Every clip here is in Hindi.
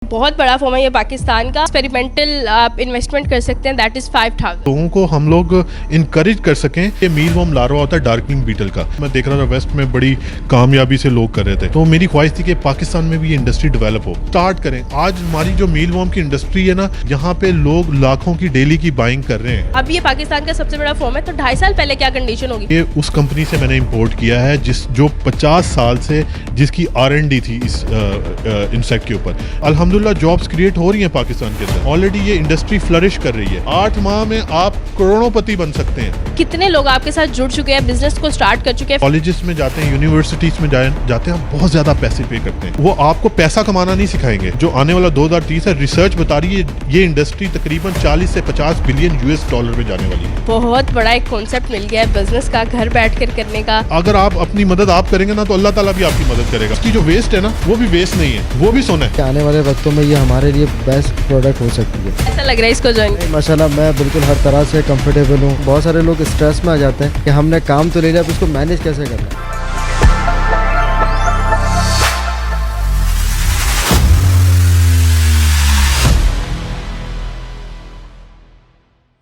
बहुत बड़ा फॉर्म है ये पाकिस्तान का। एक्सपेरिमेंटल आप इन्वेस्टमेंट कर सकते हैं, दैट इज 5000। लोगों को हम लोग इनकरेज कर सकें। ये मील वॉर्म लार्वा होता है डार्कनिंग बीटल का। मैं देख रहा था वेस्ट में बड़ी कामयाबी से लोग कर रहे थे, तो मेरी ख्वाहिश थी कि पाकिस्तान में भी ये इंडस्ट्री डेवलप हो, स्टार्ट करें। आज हमारी जो मील वॉर्म की इंडस्ट्री है ना, यहाँ पे लोग लाखों की डेली की बाइंग कर रहे हैं। अब ये पाकिस्तान का सबसे बड़ा फॉर्म है, तो 2.5 साल पहले क्या कंडीशन होगी? ये उस कंपनी से मैंने इंपोर्ट किया है जो 50 साल से जिसकी R&D थी इस इंसेक्ट के ऊपर। अल्हम्दुलिल्लाह जॉब्स क्रिएट हो रही हैं पाकिस्तान के अंदर। ऑलरेडी ये इंडस्ट्री फ्लरिश कर रही है। 8 माह में आप करोड़ोंपति बन सकते हैं। कितने लोग आपके साथ जुड़ चुके हैं, बिजनेस को स्टार्ट कर चुके हैं? कॉलेजेस में जाते हैं, यूनिवर्सिटीज में जाते हैं, बहुत ज्यादा पैसे पे करते हैं। वो आपको पैसा कमाना नहीं सिखाएंगे। जो आने वाला 2030 है, रिसर्च बता रही है ये इंडस्ट्री तकरीबन 40 से 50 बिलियन US$ में जाने वाली है। बहुत बड़ा एक कॉन्सेप्ट मिल गया है बिजनेस का, घर बैठ कर करने का। अगर आप अपनी मदद आप करेंगे ना, तो अल्लाह ताला भी आपकी मदद करेगा। इसकी जो वेस्ट है ना, वो भी वेस्ट नहीं है, वो भी सोना है। आने वाले वक्तों में ये हमारे लिए बेस्ट प्रोडक्ट हो सकती है। ऐसा लग रहा है इसको ज्वाइन? माशाल्लाह मैं बिल्कुल हर तरह से कंफर्टेबल हूँ। बहुत सारे लोग स्ट्रेस में आ जाते हैं कि हमने काम तो ले लिया, अब इसको मैनेज कैसे करना है।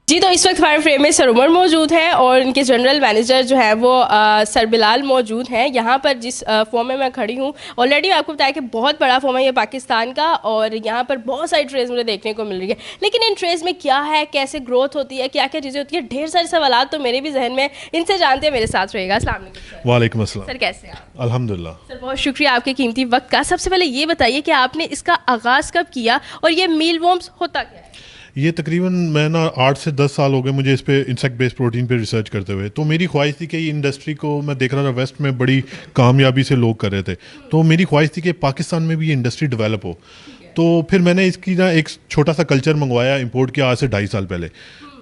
जी, तो इस वक्त हमारे फ्रेम में सर उमर मौजूद है और इनके जनरल मैनेजर जो है वो सर बिलाल मौजूद हैं। यहाँ पर जिस फॉर्म में मैं खड़ी हूँ, ऑलरेडी आपको बताया कि बहुत बड़ा फॉर्म है ये पाकिस्तान का, और यहाँ पर बहुत सारी ट्रेज मुझे देखने को मिल रही है। लेकिन इन ट्रेज में क्या है, कैसे ग्रोथ होती है, क्या क्या चीज़ें होती है, ढेर सारे सवाल तो मेरे भी जहन में। इनसे जानते हैं, मेरे साथ रहेगा। अस्सलाम वालेकुम। वालेकुम अस्सलाम। सर कैसे हैं आप? अल्हम्दुलिल्लाह। सर बहुत शुक्रिया आपके कीमती वक्त का। सबसे पहले ये बताइए कि आपने इसका आगाज़ कब किया और ये मील वॉर्म्स होता क्या है? ये तकरीबन मैं ना 8 से 10 साल हो गए मुझे इस पे इंसेक्ट बेस्ड प्रोटीन पे रिसर्च करते हुए। तो मेरी ख्वाहिश थी कि ये इंडस्ट्री को, मैं देख रहा था वेस्ट में बड़ी कामयाबी से लोग कर रहे थे, तो मेरी ख्वाहिश थी कि पाकिस्तान में भी ये इंडस्ट्री डेवलप हो। तो फिर मैंने इसकी ना एक छोटा सा कल्चर मंगवाया, इंपोर्ट किया आज से 2.5 साल पहले।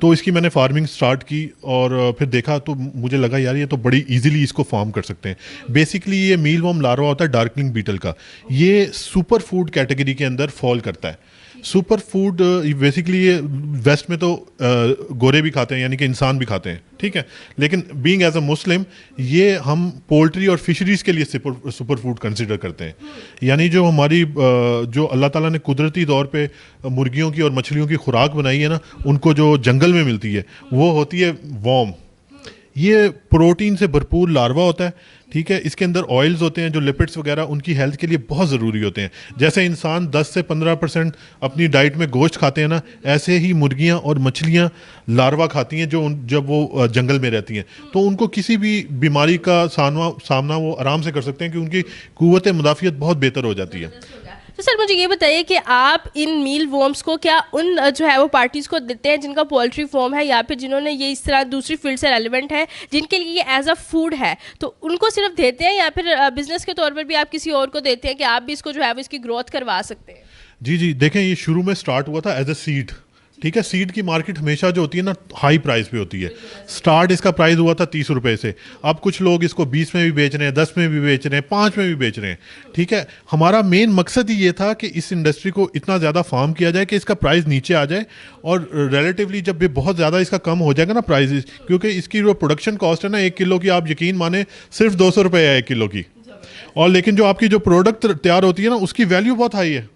तो इसकी मैंने फार्मिंग स्टार्ट की और फिर देखा तो मुझे लगा यार ये तो बड़ी इजीली इसको फार्म कर सकते हैं। बेसिकली ये मील वॉर्म लार्वा होता है डार्कनिंग बीटल का। ये सुपर फूड कैटेगरी के अंदर फॉल करता है। सुपर फूड बेसिकली ये वेस्ट में तो गोरे भी खाते हैं, यानी कि इंसान भी खाते हैं, ठीक है। लेकिन बीइंग एज अ मुस्लिम ये हम पोल्ट्री और फिशरीज के लिए सुपर फूड कंसिडर करते हैं। यानी जो हमारी जो अल्लाह ताला ने कुदरती तौर पे मुर्गियों की और मछलियों की खुराक बनाई है ना, उनको जो जंगल में मिलती है वो होती है वॉर्म। ये प्रोटीन से भरपूर लार्वा होता है, ठीक है। इसके अंदर ऑयल्स होते हैं जो लिपिड्स वगैरह उनकी हेल्थ के लिए बहुत ज़रूरी होते हैं। जैसे इंसान 10 से 15% अपनी डाइट में गोश्त खाते हैं ना, ऐसे ही मुर्गियां और मछलियां लार्वा खाती हैं जब वो जंगल में रहती हैं। तो उनको किसी भी बीमारी का सामना वो आराम से कर सकते हैं, कि उनकी कुव्वत मुदाफ़ियत बहुत बेहतर हो जाती है। तो सर मुझे ये बताइए कि आप इन मील वॉर्म्स को क्या उन जो है वो पार्टीज़ को देते हैं जिनका पोल्ट्री फॉर्म है, या फिर जिन्होंने ये इस तरह दूसरी फील्ड से रेलिवेंट है, जिनके लिए ये एज अ फूड है, तो उनको सिर्फ देते हैं, या फिर बिजनेस के तौर पर भी आप किसी और को देते हैं कि आप भी इसको जो है वो इसकी ग्रोथ करवा सकते हैं? जी, देखें ये शुरू में स्टार्ट हुआ था एज अ सीड, ठीक है। सीड की मार्केट हमेशा जो होती है ना, हाई प्राइस पे होती है। स्टार्ट इसका प्राइस हुआ था 30 रुपये से। अब कुछ लोग इसको 20 में भी बेच रहे हैं, 10 में भी बेच रहे हैं, 5 में भी बेच रहे हैं, ठीक है। हमारा मेन मकसद ही ये था कि इस इंडस्ट्री को इतना ज़्यादा फार्म किया जाए कि इसका प्राइस नीचे आ जाए, और रिलेटिवली जब भी बहुत ज़्यादा इसका कम हो जाएगा ना प्राइस, क्योंकि इसकी जो प्रोडक्शन कॉस्ट है ना 1 किलो की, आप यकीन माने सिर्फ 200 रुपये है 1 किलो की। और लेकिन जो आपकी जो प्रोडक्ट तैयार होती है ना, उसकी वैल्यू बहुत हाई है।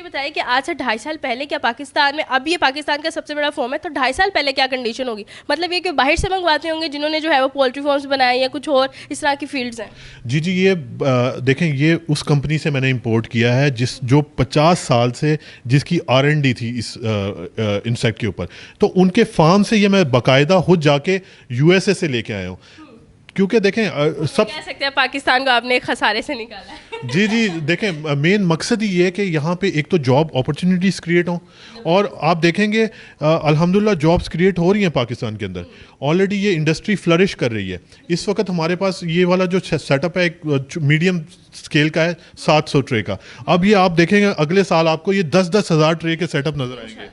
बताइए कि आज से 2.5 साल पहले क्या पाकिस्तान में, अब ये पाकिस्तान का सबसे बड़ा फॉर्म है, तो 2.5 साल पहले क्या कंडीशन होगी? मतलब ये कि बाहर से मंगवाते होंगे जिन्होंने जो है वो पोल्ट्री फार्म्स बनाए या कुछ और इस तरह की फील्ड्स हैं? जी, ये देखें ये उस कंपनी से मैंने इंपोर्ट किया है जो 50 साल से जिसकी R&D थी इस इंसेक्ट के ऊपर। तो उनके फार्म से ये मैं बाकायदा खुद जाके USA से लेके आया हूँ, क्योंकि देखें सब कह सकते हैं पाकिस्तान को आपने खसारे से निकाला है। जी, देखें मेन मकसद ही ये है कि यहाँ पे एक तो जॉब अपॉर्चुनिटीज़ क्रिएट हों, और आप देखेंगे अल्हम्दुलिल्लाह जॉब्स क्रिएट हो रही हैं पाकिस्तान के अंदर। ऑलरेडी ये इंडस्ट्री फ्लरिश कर रही है। इस वक्त हमारे पास ये वाला जो सेटअप है एक मीडियम स्केल का है, 700 ट्रे का। अब ये आप देखेंगे अगले साल आपको ये 10-10 हज़ार ट्रे के सेटअप नज़र आएंगे,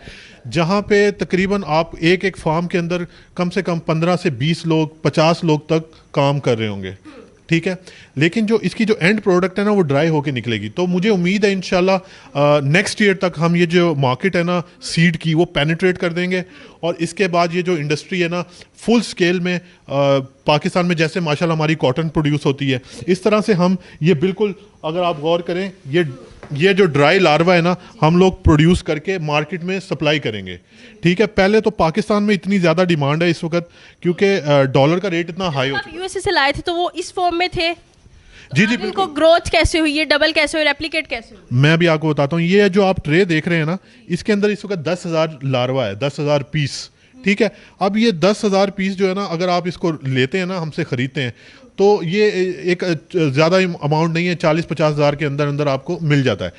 जहाँ पे तकरीबन आप एक फार्म के अंदर कम से कम 15 से 20 लोग 50 लोग तक काम कर रहे होंगे, ठीक है। लेकिन जो इसकी जो एंड प्रोडक्ट है ना, वो ड्राई होके निकलेगी। तो मुझे उम्मीद है इंशाल्लाह नेक्स्ट ईयर तक हम ये जो मार्केट है ना सीड की, वो पेनिट्रेट कर देंगे, और इसके बाद ये जो इंडस्ट्री है ना फुल स्केल में पाकिस्तान में जैसे माशाल्लाह हमारी कॉटन प्रोड्यूस होती है, इस तरह से हम ये बिल्कुल, अगर आप गौर करें, ये ये जो ड्राई लार्वा है ना, हम लोग प्रोड्यूस करके मार्केट में सप्लाई करेंगे। ठीक है, पहले तो पाकिस्तान में इतनी ज़्यादा डिमांड है इस वक्त क्योंकि डॉलर का रेट इतना हाई हो आप चुका यूएसए से लाए थे तो वो इस फॉर्म में थे। जी जी अब इनको ग्रोथ कैसे हुई है, डबल कैसे हुई, रेप्लिकेट कैसे हुई? मैं भी आपको बताता हूँ। ये जो आप ट्रे देख रहे हैं ना, इसके अंदर इस वक्त 10,000 लार्वा है, 10,000 पीस। ठीक है, अब ये 10,000 पीस जो है ना, अगर आप इसको लेते हैं ना, हमसे ख़रीदते हैं, तो ये एक ज़्यादा अमाउंट नहीं है, 40-50 हज़ार के अंदर अंदर आपको मिल जाता है।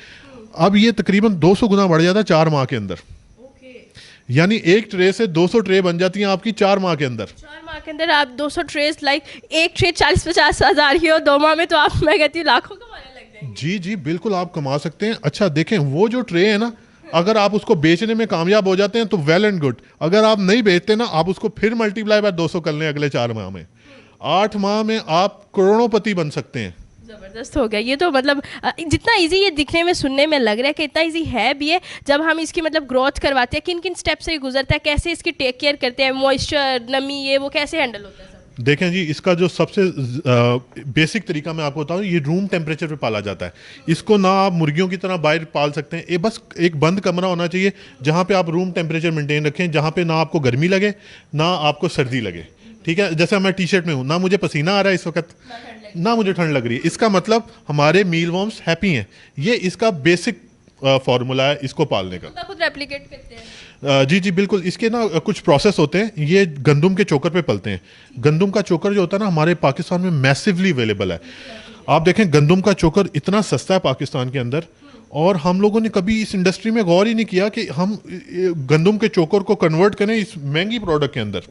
अब ये तकरीबन 200 गुना बढ़ जाता है 4 माह के अंदर। यानी एक ट्रे से 200 ट्रे बन जाती हैं आपकी 4 माह के अंदर। 4 माह के अंदर आप 200 ट्रेस, लाइक एक ट्रे 40-50 हज़ार की हो 2 माह में, तो आप, मैं कहती हूँ, लाखों कमाने लग जाएंगे। जी जी बिल्कुल, आप कमा सकते हैं। अच्छा देखें, वो जो ट्रे है ना, अगर आप उसको बेचने में कामयाब हो जाते हैं तो वेल एंड गुड। अगर आप नहीं बेचते ना, आप उसको फिर मल्टीप्लाई बाय 200 कर लें अगले 4 माह में, 8 माह में आप करोड़ोंपति बन सकते हैं। ज़बरदस्त हो गया ये तो। मतलब जितना इजी ये दिखने में, सुनने में लग रहा है कि इतना इजी है भी है, जब हम इसकी मतलब ग्रोथ करवाते हैं, किन किन स्टेप से ये गुजरता है, कैसे इसकी टेक केयर करते हैं, मॉइस्चर, नमी, ये वो कैसे हैंडल होता है सब? देखें जी, इसका जो सबसे बेसिक तरीका मैं आपको बताऊं, ये रूम टेम्परेचर पे पाला जाता है। इसको ना आप मुर्गियों की तरह बाहर पाल सकते हैं, ये बस एक बंद कमरा होना चाहिए जहाँ पे आप रूम टेम्परेचर मेंटेन रखें, जहाँ पे ना आपको गर्मी लगे ना आपको सर्दी लगे। ठीक है, जैसे मैं टी शर्ट में हूँ, ना मुझे पसीना आ रहा है इस वक्त, ना मुझे ठंड लग रही है। इसका मतलब हमारे मील वॉर्म्स हैप्पी हैं। ये इसका बेसिक फार्मूला है इसको पालने का। खुद रेप्लिकेट करते हैं। जी जी बिल्कुल, इसके ना कुछ प्रोसेस होते हैं। ये गंदम के चोकर पे पलते हैं। गंदम का चोकर जो होता है ना, हमारे पाकिस्तान में मैसिवली अवेलेबल है। आप देखें, गंदम का चोकर इतना सस्ता है पाकिस्तान के अंदर, और हम लोगों ने कभी इस इंडस्ट्री में गौर ही नहीं किया कि हम गंदम के चोकर को कन्वर्ट करें इस महंगी प्रोडक्ट के अंदर।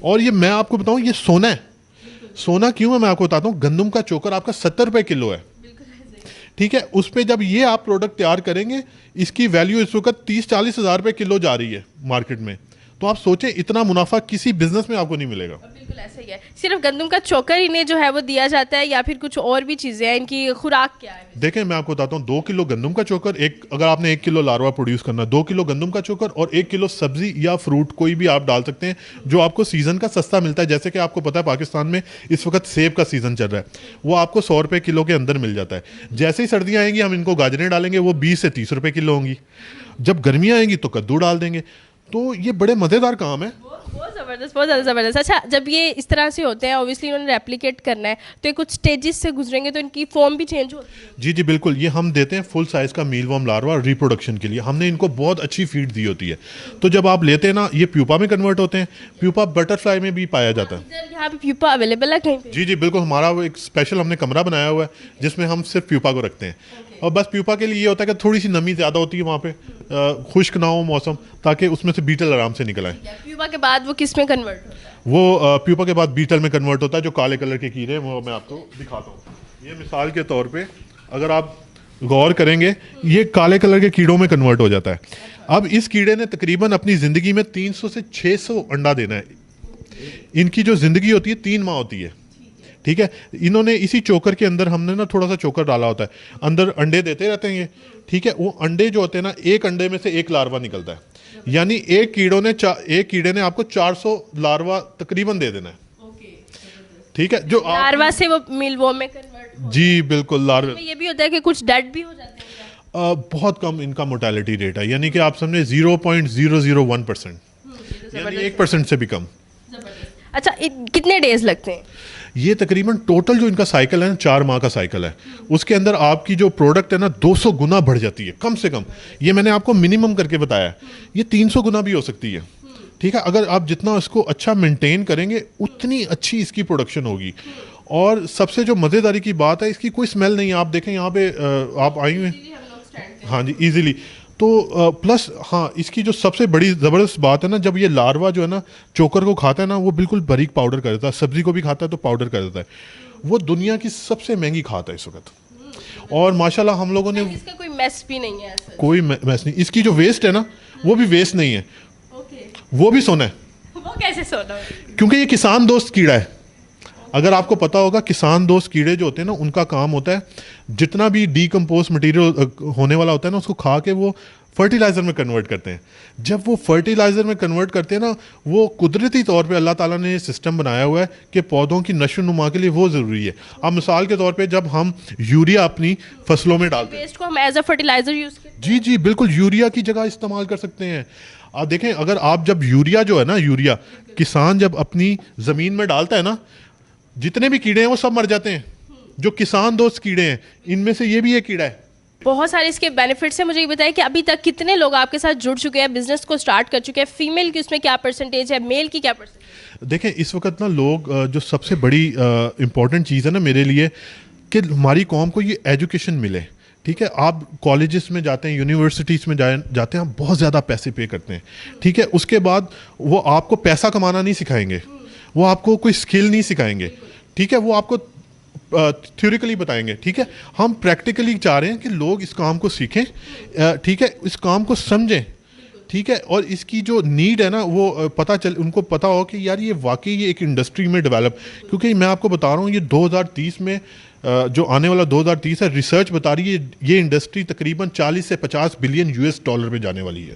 और ये मैं आपको बताऊं, ये सोना है। सोना क्यों है मैं आपको बताता हूँ। गंदम का चोकर आपका 70 रुपये किलो है। ठीक है, उस पे जब ये आप प्रोडक्ट तैयार करेंगे, इसकी वैल्यू इस वक्त 30-40 हज़ार रुपये किलो जा रही है मार्केट में। तो आप सोचें, इतना मुनाफा किसी बिजनेस में आपको नहीं मिलेगा। बिल्कुल ऐसा ही है। सिर्फ गंदम का चोकर इन्हें जो है वो दिया जाता है, या फिर कुछ और भी चीज़ें हैं? इनकी खुराक क्या है? देखें, मैं आपको बताता हूँ, 2 किलो गंदम का चोकर, अगर आपने 1 किलो लार्वा प्रोड्यूस करना, 2 किलो गंदम का चोकर और 1 किलो सब्जी या फ्रूट कोई भी आप डाल सकते हैं जो आपको सीजन का सस्ता मिलता है। जैसे कि आपको पता है पाकिस्तान में इस वक्त सेब का सीजन चल रहा है, वो आपको 100 रुपये किलो के अंदर मिल जाता है। जैसे ही सर्दियाँ आएंगी, हम इनको गाजरें डालेंगे, वो 20 से 30 रुपये किलो होंगी। जब गर्मियाँ आएंगी तो कद्दू डाल देंगे। तो ये बड़े मज़ेदार काम है। बहुत ज़बरदस्त, बहुत ज़्यादा ज़बरदस्त। अच्छा, जब ये इस तरह से होते हैं, ऑब्वियसली उन्होंने रेप्लिकेट करना है, तो ये कुछ स्टेजेस से गुजरेंगे, तो इनकी फॉर्म भी चेंज होती है? जी जी बिल्कुल, ये हम देते हैं फुल साइज़ का मील वॉर्म लार्वा रिप्रोडक्शन के लिए। हमने इनको बहुत अच्छी फीड दी होती है। तो जब आप लेते हैं ना, ये प्यूपा में कन्वर्ट होते हैं। प्यूपा बटरफ्लाई में भी पाया जाता है। इधर यहाँ पे प्यूपा अवेलेबल है कहीं पे? जी जी बिल्कुल, हमारा वो एक स्पेशल हमने कमरा बनाया हुआ है जिसमें हम सिर्फ प्यूपा को रखते हैं। और बस प्यूपा के लिए ये होता है कि थोड़ी सी नमी ज़्यादा होती है वहाँ पे, खुश्क ना हो मौसम, ताकि उसमें से बीटल आराम से निकल आए। प्यूपा के बाद वो किस में कन्वर्ट होता है? वो प्यूपा के बाद बीटल में कन्वर्ट होता है। जो काले कलर के कीड़े हैं वो मैं आपको दिखाता हूँ। ये मिसाल के तौर पे अगर आप गौर करेंगे, ये काले कलर के कीड़ों में कन्वर्ट हो जाता है। अब इस कीड़े ने तकरीबन अपनी ज़िंदगी में 300 से 600 अंडा देना है। इनकी जो ज़िंदगी होती है 3 माह होती है। ठीक है, इन्होंने इसी चोकर के अंदर, हमने ना थोड़ा सा चोकर डाला होता है, अंदर अंडे देते रहते हैं ये। ठीक है, वो अंडे जो होते हैं ना, एक अंडे में से एक लार्वा निकलता है। यानी एक कीड़े ने आपको 400 लार्वा तकरीबन दे देना है। ठीक है, जो लार्वा से वो मीलवॉर्म में कन्वर्ट? जी बिल्कुल, लार्वा। ये भी होता है कि कुछ डेड भी हो जाते हैं? बहुत कम इनका मोर्टेलिटी रेट है, यानी कि आप समझे 0.001%, यानी 1% से भी कम। अच्छा, कितने डेज लगते हैं? ये तकरीबन टोटल जो इनका साइकिल है ना, 4 माह का साइकिल है। उसके अंदर आपकी जो प्रोडक्ट है ना 200 गुना बढ़ जाती है कम से कम। ये मैंने आपको मिनिमम करके बताया, ये 300 गुना भी हो सकती है। ठीक है, अगर आप जितना इसको अच्छा मेंटेन करेंगे, उतनी अच्छी इसकी प्रोडक्शन होगी। और सबसे जो मज़ेदारी की बात है, इसकी कोई स्मेल नहीं है। आप देखें यहाँ पे आप आई हुए हैं, हाँ जी, ईजिली। तो प्लस हाँ, इसकी जो सबसे बड़ी ज़बरदस्त बात है ना, जब ये लार्वा जो है ना चोकर को खाता है ना, वो बिल्कुल बारीक पाउडर कर देता है। सब्जी को भी खाता है तो पाउडर कर देता है। वो दुनिया की सबसे महंगी खाद है इस वक्त। और माशाल्लाह हम लोगों ने, इसका कोई मेस भी नहीं है ऐसा? कोई मैस नहीं। इसकी जो वेस्ट है ना, वो भी वेस्ट नहीं है, वो भी सोना है। वो कैसे सोना? क्योंकि ये किसान दोस्त कीड़ा है। अगर आपको पता होगा किसान दोस्त कीड़े जो होते हैं ना, उनका काम होता है जितना भी डीकम्पोज मटेरियल होने वाला होता है ना, उसको खा के वो फर्टिलाइज़र में कन्वर्ट करते हैं। जब वो फर्टिलाइज़र में कन्वर्ट करते हैं ना, वो कुदरती तौर पे अल्लाह ताला ने सिस्टम बनाया हुआ है कि पौधों की नशो नुमा के लिए वो ज़रूरी है। अब मिसाल के तौर पे जब हम यूरिया अपनी फसलों में डालते हैं, वेस्ट को हम एज अ फर्टिलाइजर यूज करते जी जी बिल्कुल, यूरिया की जगह इस्तेमाल कर सकते हैं। आप देखें, अगर आप जब यूरिया जो है ना, यूरिया किसान जब अपनी ज़मीन में डालता है ना, जितने भी कीड़े हैं वो सब मर जाते हैं। जो किसान दोस्त कीड़े हैं, इनमें से ये भी एक कीड़ा है। बहुत सारे इसके बेनिफिट्स हैं। मुझे ये बताइए कि अभी तक कितने लोग आपके साथ जुड़ चुके हैं, बिजनेस को स्टार्ट कर चुके हैं? फीमेल की उसमें क्या परसेंटेज है, मेल की क्या परसेंटेज? देखें, इस वक्त ना लोग जो सबसे बड़ी इम्पॉर्टेंट चीज़ है ना मेरे लिए, कि हमारी कौम को ये एजुकेशन मिले। ठीक है, आप कॉलेजेस में जाते हैं, यूनिवर्सिटीज़ में जाते हैं, आप बहुत ज़्यादा पैसे पे करते हैं। ठीक है, उसके बाद वो आपको पैसा कमाना नहीं सिखाएंगे, वो आपको कोई स्किल नहीं सिखाएंगे। ठीक है, वो आपको थ्योरिकली बताएंगे। ठीक है, हम प्रैक्टिकली चाह रहे हैं कि लोग इस काम को सीखें। ठीक है, इस काम को समझें। ठीक है, और इसकी जो नीड है ना, वो उनको पता हो कि यार ये वाकई ये एक इंडस्ट्री में डेवलप, क्योंकि मैं आपको बता रहा हूँ ये 2030 में जो आने वाला 2030 है, रिसर्च बता रही है ये इंडस्ट्री तकरीबन 40 से 50 बिलियन यूएस डॉलर में जाने वाली है।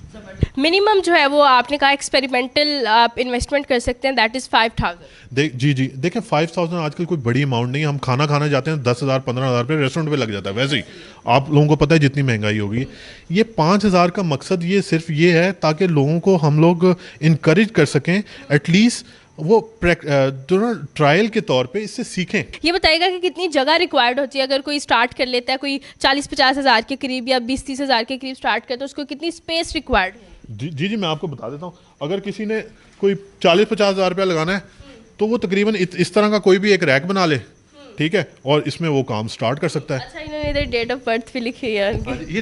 मिनिमम जो है वो आपने कहा एक्सपेरिमेंटल आप इन्वेस्टमेंट कर सकते हैं, दैट इज़ 5,000। जी जी, देखें 5,000 आजकल कोई बड़ी अमाउंट नहीं है। हम खाना खाने जाते हैं 10,000 15,000 रुपये रेस्टोरेंट पे लग जाता है। वैसे ही आप लोगों को पता है जितनी महंगाई होगी। ये 5,000 का मकसद ये सिर्फ ये है ताकि लोगों को हम लोग इनकरेज कर सकें, एटलीस्ट वो ट्रायल के तौर पे इससे सीखें। ये बताइएगा कि कितनी जगह रिक्वायर्ड होती है? अगर कोई स्टार्ट कर लेता है, कोई 40-50 हज़ार के करीब या 20-30 हज़ार के करीब स्टार्ट करता है, तो उसको कितनी स्पेस रिक्वायर्ड है? जी जी, मैं आपको बता देता हूँ। अगर किसी ने कोई 40-50 हज़ार रुपया लगाना है तो वो तकरीबन इस तरह का कोई भी एक रैक बना ले। ठीक है, और इसमें वो काम स्टार्ट कर सकता है। अच्छा, इन्होंने इधर डेट ऑफ बर्थ भी लिखी है उनकी। ये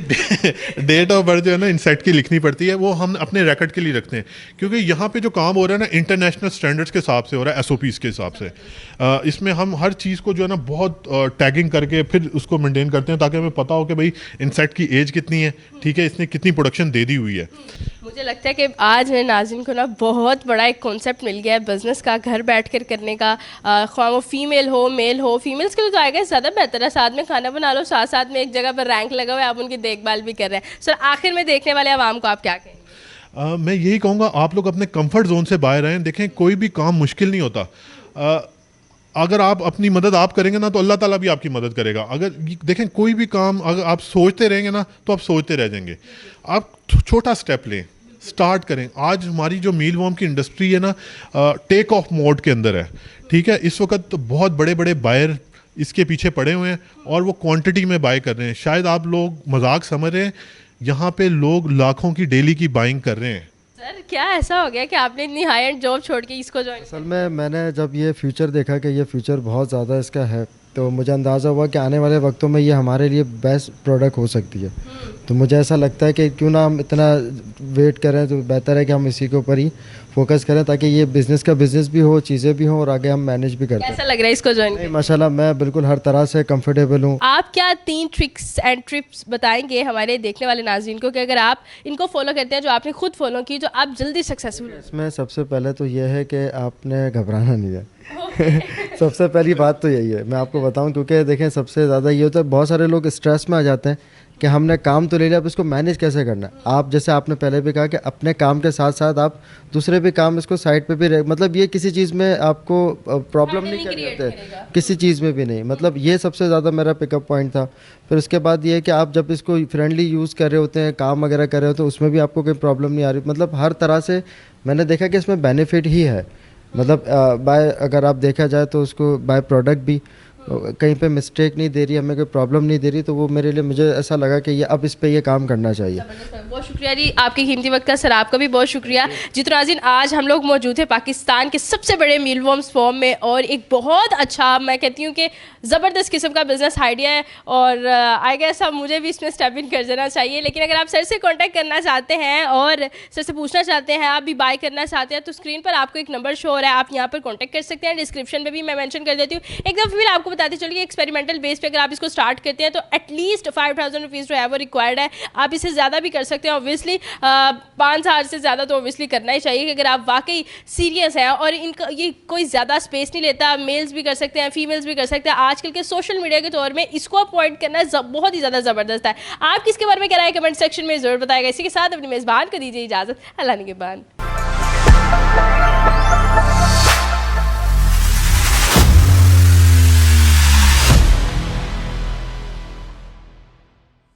डेट ऑफ बर्थ जो है ना इंसेक्ट की लिखनी पड़ती है, वो हम अपने रिकॉर्ड के लिए रखते हैं, क्योंकि यहाँ पे जो काम हो रहा है ना इंटरनेशनल स्टैंडर्ड्स के हिसाब से हो रहा है, एसओपीज़ के हिसाब से। इसमें हम हर चीज़ को जो है ना बहुत टैगिंग करके फिर उसको मेंटेन करते हैं, ताकि हमें पता हो कि भाई इंसेक्ट की एज कितनी है। ठीक है, इसने कितनी प्रोडक्शन दे दी हुई है। मुझे लगता है कि आज मेरे नाज़रीन को ना बहुत बड़ा एक कॉन्सेप्ट मिल गया है बिज़नेस का, घर बैठकर करने का। ख्वाह वो फीमेल हो मेल हो, फीमेल्स के लिए तो आएगा ज़्यादा बेहतर है, साथ में खाना बना लो, साथ साथ में एक जगह पर रैंक लगा हुआ है, आप उनकी देखभाल भी कर रहे हैं। सर, आखिर में देखने वाले आवाम को आप क्या कहेंगे? मैं यही कहूँगा, आप लोग अपने कंफर्ट जोन से बाहर रहें। देखें, कोई भी काम मुश्किल नहीं होता। अगर आप अपनी मदद आप करेंगे ना, तो अल्लाह ताला भी आपकी मदद करेगा। अगर देखें, कोई भी काम अगर आप सोचते रहेंगे ना, तो आप सोचते रह जाएंगे। आप छोटा स्टेप लें, स्टार्ट करें। आज हमारी जो मील वॉर्म की इंडस्ट्री है ना, टेक ऑफ मोड के अंदर है। ठीक है, इस वक्त तो बहुत बड़े बड़े बायर इसके पीछे पड़े हुए हैं और वो क्वांटिटी में बाय कर रहे हैं। शायद आप लोग मजाक समझ रहे हैं, यहाँ पे लोग लाखों की डेली की बाइंग कर रहे हैं। सर, क्या ऐसा हो गया कि आपने इतनी हाई एंड जॉब छोड़ के इसको ज्वाइन? असल में मैंने जब ये फ्यूचर देखा कि ये फ्यूचर बहुत ज़्यादा इसका है, तो मुझे अंदाज़ा हुआ कि आने वाले वक्तों में ये हमारे लिए बेस्ट प्रोडक्ट हो सकती है। तो मुझे ऐसा लगता है कि क्यों ना हम इतना वेट करें, तो बेहतर है कि हम इसी के ऊपर ही फोकस करें, ताकि ये बिज़नेस का बिज़नेस भी हो, चीज़ें भी हों और आगे हम मैनेज भी करते हैं। कैसा लग रहा है इसको ज्वाइन? नहीं, माशाल्लाह मैं बिल्कुल हर तरह से कंफर्टेबल हूँ। आप क्या 3 ट्रिक्स एंड टिप्स बताएंगे हमारे देखने वाले नाज़रीन को कि अगर आप इनको फॉलो करते हैं, जो आपने खुद फॉलो की, जो आप जल्दी सक्सेसफुल? इसमें सबसे पहले तो ये है कि आपने घबराना नहीं है। सबसे पहली बात तो यही है, मैं आपको बताऊं, क्योंकि देखें सबसे ज़्यादा ये होता है, बहुत सारे लोग स्ट्रेस में आ जाते हैं कि हमने काम तो ले लिया, अब इसको मैनेज कैसे करना है। आप जैसे आपने पहले भी कहा कि अपने काम के साथ साथ आप दूसरे भी काम इसको साइड पे भी मतलब ये किसी चीज़ में आपको प्रॉब्लम नहीं करनी होती है, किसी चीज़ में भी नहीं। मतलब ये सबसे ज़्यादा मेरा पिकअप पॉइंट था। फिर उसके बाद ये है कि आप जब इसको फ्रेंडली यूज़ कर रहे होते हैं, काम वगैरह कर रहे होते हैं, उसमें भी आपको कोई प्रॉब्लम नहीं आ रही। मतलब हर तरह से मैंने देखा कि इसमें बेनिफिट ही है। मतलब बाय अगर आप देखा जाए तो उसको बाय प्रोडक्ट भी कहीं पे मिस्टेक नहीं दे रही, हमें कोई प्रॉब्लम नहीं दे रही, तो वो मेरे लिए, मुझे ऐसा लगा कि ये अब इस पे ये काम करना चाहिए। बहुत शुक्रिया जी आपके कीमती वक्त का। सर, आपका भी बहुत शुक्रिया। जी तो नाज़रीन, आज हम लोग मौजूद हैं पाकिस्तान के सबसे बड़े मीलवॉर्म्स फॉर्म में, और एक बहुत अच्छा, मैं कहती हूँ कि ज़बरदस्त किस्म का बिज़नेस आइडिया है, और आई गेस अब मुझे भी इसमें स्टेप इन कर देना चाहिए। लेकिन अगर आप सर से कॉन्टैक्ट करना चाहते हैं और सर से पूछना चाहते हैं, आप भी बाय करना चाहते हैं, तो स्क्रीन पर आपको एक नंबर शो हो रहा है, आप यहाँ पर कॉन्टैक्ट कर सकते हैं। डिस्क्रिप्शन में भी मैं मेंशन कर देती हूँ। एक दफ़ा फिर आपको बताते चलिए एक्सपेरिमेंटल बेस पे अगर आप इसको स्टार्ट करते हैं तो एटलीस्ट 5,000 रुपीज़ जो है वो रिक्वायर्ड है। आप इससे ज़्यादा भी कर सकते हैं ऑब्वियसली, 5,000 से ज़्यादा तो ऑब्वियसली करना ही चाहिए कि अगर आप वाकई सीरियस हैं। और इनका ये कोई ज़्यादा स्पेस नहीं लेता, मेल्स भी कर सकते हैं, फीमेल्स भी कर सकते हैं। आजकल के सोशल मीडिया के दौर में इसको अपॉइंट करना बहुत ही ज़्यादा ज़बरदस्त है। आप किसके बारे में कह रहे हैं कमेंट सेक्शन में ज़रूर बताएगा। इसी के साथ अपनी मेज़बान को दीजिए इजाज़त, अल्लाह निगहबान।